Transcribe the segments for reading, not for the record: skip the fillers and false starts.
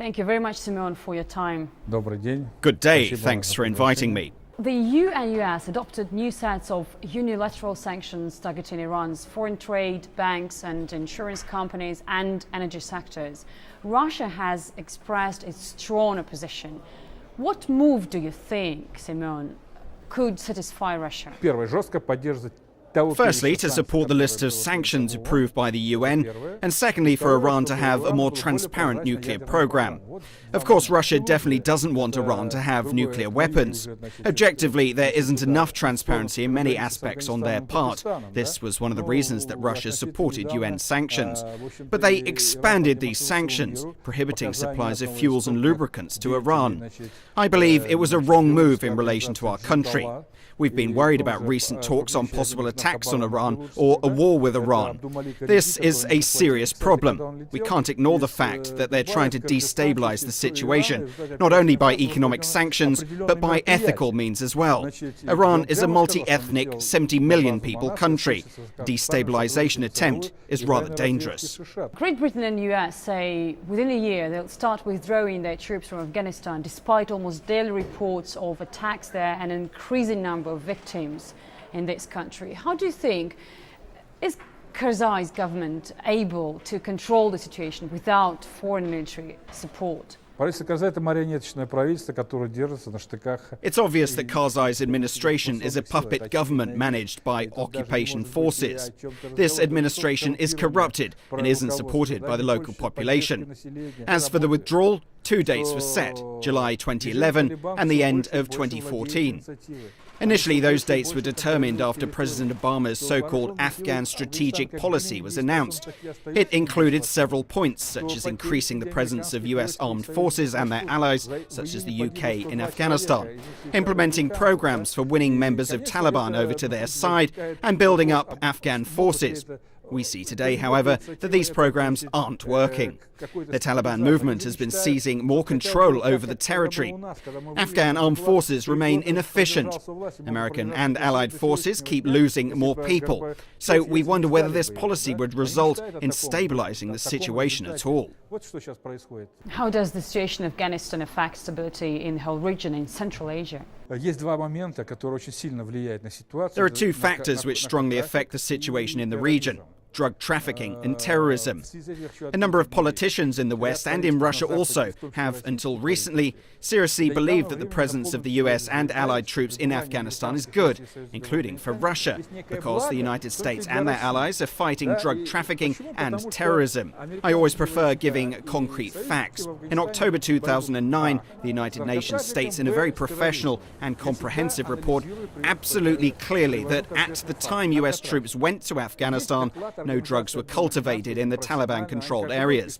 Thank you very much, Simeon, for your time. Good day, thanks for inviting me. The EU and US adopted new sets of unilateral sanctions targeting Iran's foreign trade, banks and insurance companies and energy sectors. Russia has expressed its strong opposition. What move do you think, Simeon, could satisfy Russia? Firstly, to support the list of sanctions approved by the UN, and secondly, for Iran to have a more transparent nuclear program. Of course, Russia definitely doesn't want Iran to have nuclear weapons. Objectively, there isn't enough transparency in many aspects on their part. This was one of the reasons that Russia supported UN sanctions. But they expanded these sanctions, prohibiting supplies of fuels and lubricants to Iran. I believe it was a wrong move in relation to our country. We've been worried about recent talks on possible attacks on Iran or a war with Iran. This is a serious problem. We can't ignore the fact that they're trying to destabilize the situation, not only by economic sanctions, but by ethical means as well. Iran is a multi-ethnic, 70 million people country. A destabilization attempt is rather dangerous. Great Britain and US say within a year they'll start withdrawing their troops from Afghanistan, despite almost daily reports of attacks there and an increasing number of victims in this country. How do you think, is Karzai's government able to control the situation without foreign military support? It's obvious that Karzai's administration is a puppet government managed by occupation forces. This administration is corrupted and isn't supported by the local population. As for the withdrawal, 2 dates were set, July 2011 and the end of 2014. Initially, those dates were determined after President Obama's so-called Afghan strategic policy was announced. It included several points, such as increasing the presence of US armed forces and their allies, such as the UK, in Afghanistan, implementing programs for winning members of Taliban over to their side, and building up Afghan forces. We see today, however, that these programs aren't working. The Taliban movement has been seizing more control over the territory. Afghan armed forces remain inefficient. American and allied forces keep losing more people. So we wonder whether this policy would result in stabilizing the situation at all. How does the situation in Afghanistan affect stability in the whole region in Central Asia? There are two factors which strongly affect the situation in the region: drug trafficking and terrorism. A number of politicians in the West and in Russia also have, until recently, seriously believed that the presence of the US and allied troops in Afghanistan is good, including for Russia, because the United States and their allies are fighting drug trafficking and terrorism. I always prefer giving concrete facts. In October 2009, the United Nations states in a very professional and comprehensive report absolutely clearly that at the time US troops went to Afghanistan, no drugs were cultivated in the Taliban-controlled areas.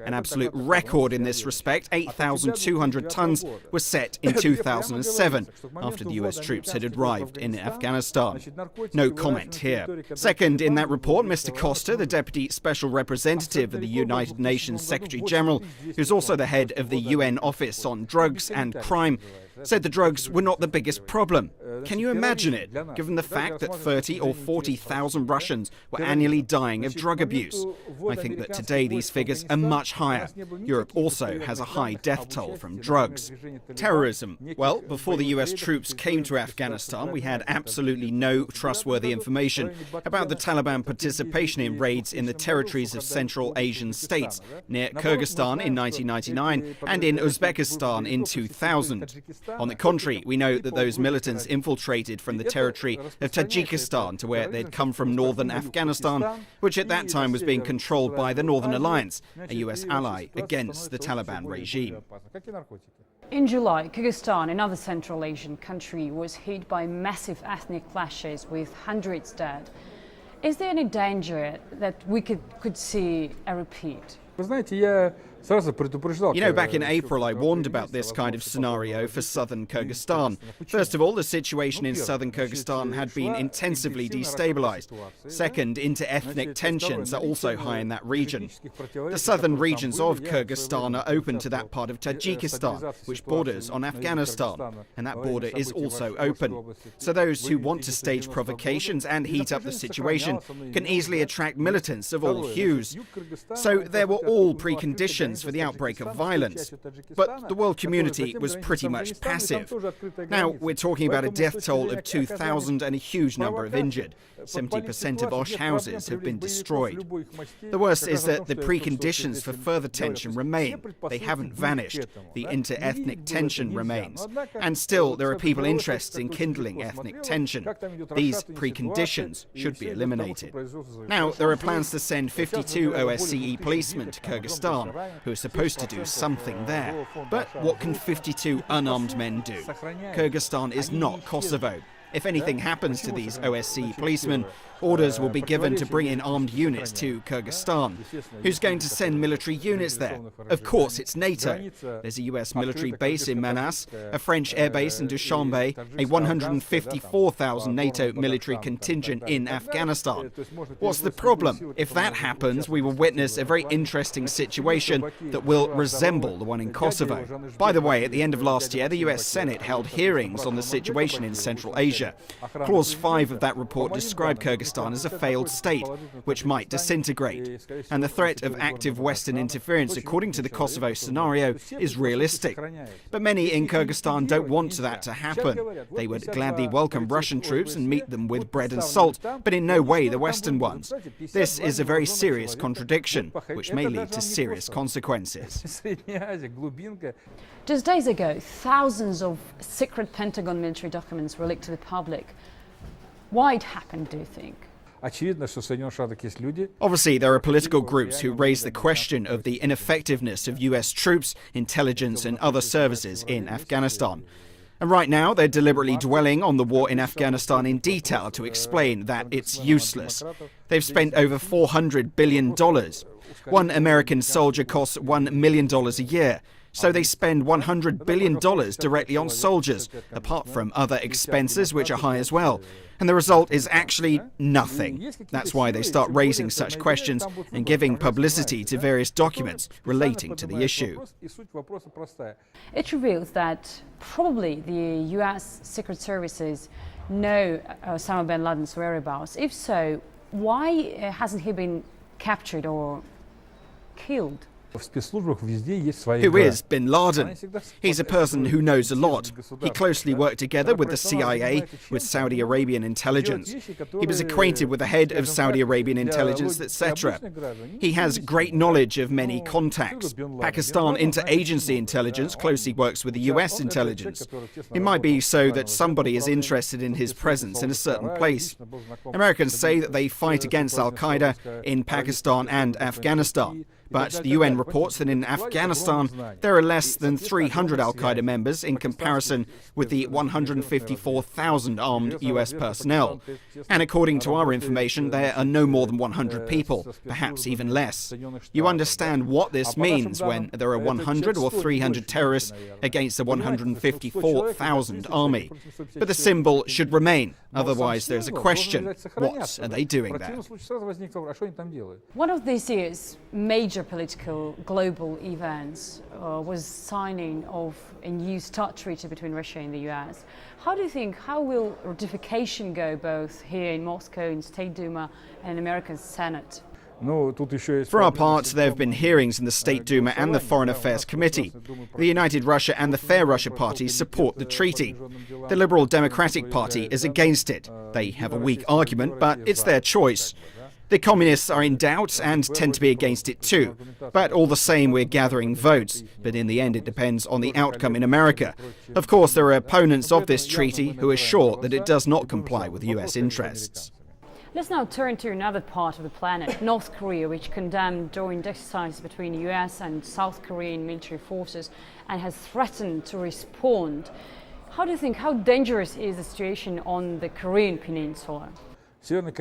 An absolute record in this respect, 8,200 tons, was set in 2007, after the US troops had arrived in Afghanistan. No comment here. Second, in that report, Mr. Costa, the Deputy Special Representative of the United Nations Secretary-General, who's also the head of the UN Office on Drugs and Crime, said the drugs were not the biggest problem. Can you imagine it, given the fact that 30 or 40,000 Russians were annually dying of drug abuse? I think that today these figures are much higher. Europe also has a high death toll from drugs. Terrorism. Well, before the US troops came to Afghanistan, we had absolutely no trustworthy information about the Taliban participation in raids in the territories of Central Asian states, near Kyrgyzstan in 1999 and in Uzbekistan in 2000. On the contrary, we know that those militants infiltrated from the territory of Tajikistan to where they'd come from northern Afghanistan, which at that time was being controlled by the Northern Alliance, a US ally against the Taliban regime. In July, Kyrgyzstan, another Central Asian country, was hit by massive ethnic clashes with hundreds dead. Is there any danger that we could see a repeat? You know, back in April, I warned about this kind of scenario for southern Kyrgyzstan. First of all, the situation in southern Kyrgyzstan had been intensively destabilized. Second, inter-ethnic tensions are also high in that region. The southern regions of Kyrgyzstan are open to that part of Tajikistan, which borders on Afghanistan, and that border is also open. So those who want to stage provocations and heat up the situation can easily attract militants of all hues. So there were all preconditions for the outbreak of violence. But the world community was pretty much passive. Now we're talking about a death toll of 2,000 and a huge number of injured. 70% of Osh houses have been destroyed. The worst is that the preconditions for further tension remain. They haven't vanished. The inter-ethnic tension remains. And still, there are people interested in kindling ethnic tension. These preconditions should be eliminated. Now, there are plans to send 52 OSCE policemen to Kyrgyzstan, who are supposed to do something there. But what can 52 unarmed men do? Kyrgyzstan is not Kosovo. If anything happens to these OSCE policemen, orders will be given to bring in armed units to Kyrgyzstan. Who's going to send military units there? Of course, it's NATO. There's a US military base in Manas, a French airbase in Dushanbe, a 154,000 NATO military contingent in Afghanistan. What's the problem? If that happens, we will witness a very interesting situation that will resemble the one in Kosovo. By the way, at the end of last year, the US Senate held hearings on the situation in Central Asia. Clause 5 of that report described Kyrgyzstan as a failed state, which might disintegrate. And the threat of active Western interference, according to the Kosovo scenario, is realistic. But many in Kyrgyzstan don't want that to happen. They would gladly welcome Russian troops and meet them with bread and salt, but in no way the Western ones. This is a very serious contradiction, which may lead to serious consequences. Just days ago, thousands of secret Pentagon military documents were leaked to the public. Why it happened, do you think? Obviously, there are political groups who raise the question of the ineffectiveness of US troops, intelligence and other services in Afghanistan. And right now, they're deliberately dwelling on the war in Afghanistan in detail to explain that it's useless. They've spent over $400 billion. One American soldier costs $1 million a year. So they spend $100 billion directly on soldiers, apart from other expenses which are high as well. And the result is actually nothing. That's why they start raising such questions and giving publicity to various documents relating to the issue. It reveals that probably the US Secret Services know Osama bin Laden's whereabouts. If so, why hasn't he been captured or killed? Who is bin Laden? He's a person who knows a lot. He closely worked together with the CIA, with Saudi Arabian intelligence. He was acquainted with the head of Saudi Arabian intelligence, etc. He has great knowledge of many contacts. Pakistan interagency intelligence closely works with the US intelligence. It might be so that somebody is interested in his presence in a certain place. Americans say that they fight against Al-Qaeda in Pakistan and Afghanistan. But the UN reports that in Afghanistan, there are less than 300 al-Qaeda members in comparison with the 154,000 armed US personnel. And according to our information, there are no more than 100 people, perhaps even less. You understand what this means when there are 100 or 300 terrorists against a 154,000 army. But the symbol should remain. Otherwise, there's a question. What are they doing there? One of this year's major political global events was signing of a new START treaty between Russia and the US. How do you think, how will ratification go both here in Moscow, in State Duma and American Senate? For our part, there have been hearings in the State Duma and the Foreign Affairs Committee. The United Russia and the Fair Russia parties support the treaty. The Liberal Democratic Party is against it. They have a weak argument, but it's their choice. The communists are in doubt and tend to be against it too. But all the same, we're gathering votes. But in the end, it depends on the outcome in America. Of course, there are opponents of this treaty who are sure that it does not comply with US interests. Let's now turn to another part of the planet, North Korea, which condemned joint exercises between US and South Korean military forces and has threatened to respond. How do you think, how dangerous is the situation on the Korean peninsula? North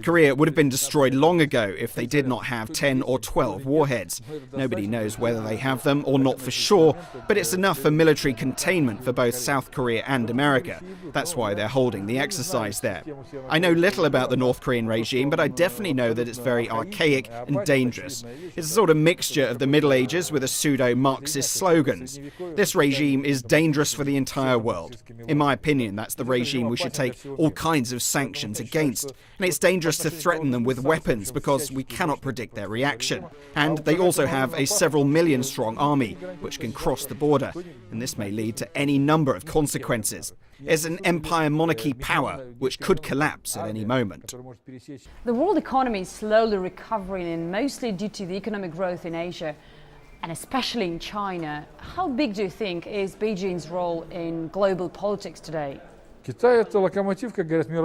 Korea would have been destroyed long ago if they did not have 10 or 12 warheads. Nobody knows whether they have them or not for sure, but it's enough for military containment for both South Korea and America. That's why they're holding the exercise there. I know little about the North Korean regime, but I definitely know that it's very archaic and dangerous. It's a sort of mixture of the Middle Ages with a pseudo-Marxist slogans. This regime is dangerous for the entire world. In my opinion, that's the regime we should take all all kinds of sanctions against. And it's dangerous to threaten them with weapons because we cannot predict their reaction. And they also have a several million strong army, which can cross the border. And this may lead to any number of consequences. It's an empire monarchy power which could collapse at any moment. The world economy is slowly recovering, and mostly due to the economic growth in Asia, and especially in China. How big do you think is Beijing's role in global politics today?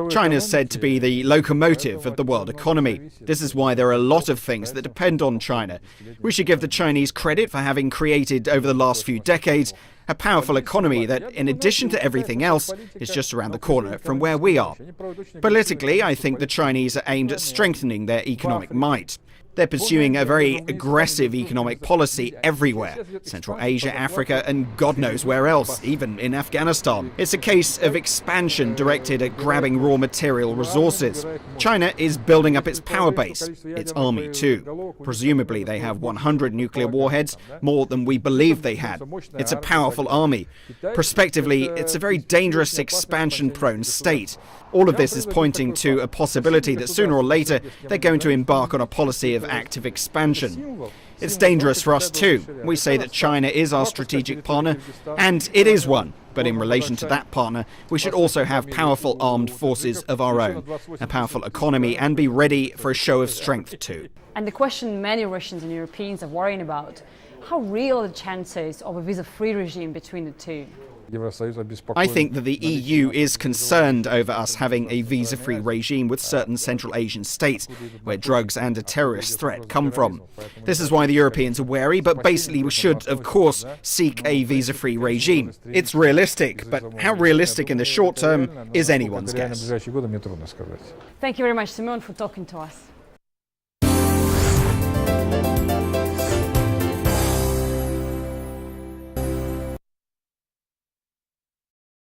China is said to be the locomotive of the world economy. This is why there are a lot of things that depend on China. We should give the Chinese credit for having created, over the last few decades, a powerful economy that, in addition to everything else, is just around the corner from where we are. Politically, I think the Chinese are aimed at strengthening their economic might. They're pursuing a very aggressive economic policy everywhere. Central Asia, Africa, and God knows where else, even in Afghanistan. It's a case of expansion directed at grabbing raw material resources. China is building up its power base, its army too. Presumably they have 100 nuclear warheads, more than we believe they had. It's a powerful army. Prospectively, it's a very dangerous expansion-prone state. All of this is pointing to a possibility that sooner or later they're going to embark on a policy of active expansion. It's dangerous for us too. We say that China is our strategic partner, and it is one. But in relation to that partner, we should also have powerful armed forces of our own, a powerful economy, and be ready for a show of strength too. And the question many Russians and Europeans are worrying about, how real are the chances of a visa-free regime between the two? I think that the EU is concerned over us having a visa-free regime with certain Central Asian states, where drugs and a terrorist threat come from. This is why the Europeans are wary, but basically we should, of course, seek a visa-free regime. It's realistic, but how realistic in the short term is anyone's guess. Thank you very much, Simon, for talking to us.